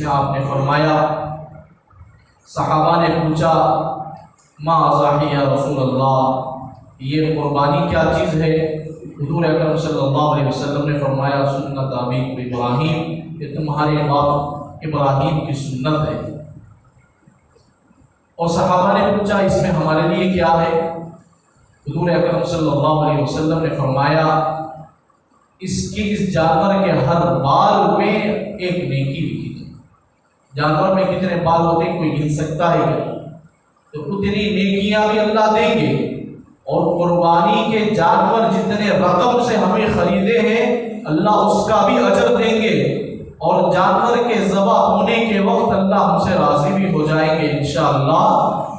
میں آپ نے فرمایا، صحابہ نے پوچھا ما ضحی یا رسول اللہ، یہ قربانی کیا چیز ہے؟ حضور اکرم صلی اللہ علیہ وسلم نے فرمایا سنت ابیکم ابراہیم، یہ تمہارے باپ ابراہیم کی سنت ہے۔ اور صحابہ نے پوچھا اس میں ہمارے لیے کیا ہے؟ حضور اکرم صلی اللہ علیہ وسلم نے فرمایا اس جانور کے ہر بال میں ایک نیکی لکھی تھی۔ جانور میں کتنے بال ہوتے ہیں کوئی گن سکتا ہے کیا؟ تو اتنی نیکیاں بھی اللہ دیں گے، اور قربانی کے جانور جتنے رقم سے ہمیں خریدے ہیں اللہ اس کا بھی اجر دیں گے، اور جانور کے ذبح ہونے کے وقت اللہ ہم سے راضی بھی ہو جائیں گے انشاءاللہ،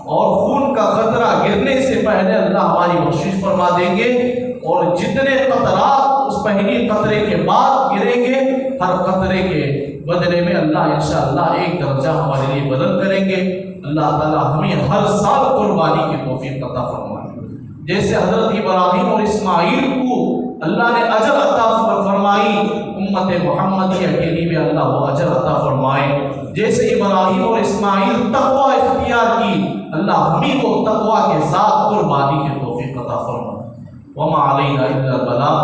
اور خون کا قطرہ گرنے سے پہلے اللہ ہماری بخشش فرما دیں گے، اور جتنے قطرات اس پہلی قطرے کے بعد گریں گے ہر قطرے کے بدلے میں اللہ انشاءاللہ ایک درجہ ہمارے لیے بدل کریں گے۔ اللہ تعالی ہمیں ہر سال قربانی کی توفیق عطا فرمائے۔ جیسے حضرت ابراہیم اور اسماعیل کو اللہ نے اجر عطا فرمائی، امت محمدیہ کے لیے بھی اللہ وہ اجر عطا فرمائے۔ جیسے ابراہیم اور اسماعیل تقوی اختیار کی، اللہ ہمیں کو تقوی کے ساتھ قربانی کی توفیق عطا فرمائے۔ وما علینا الا البلاغ۔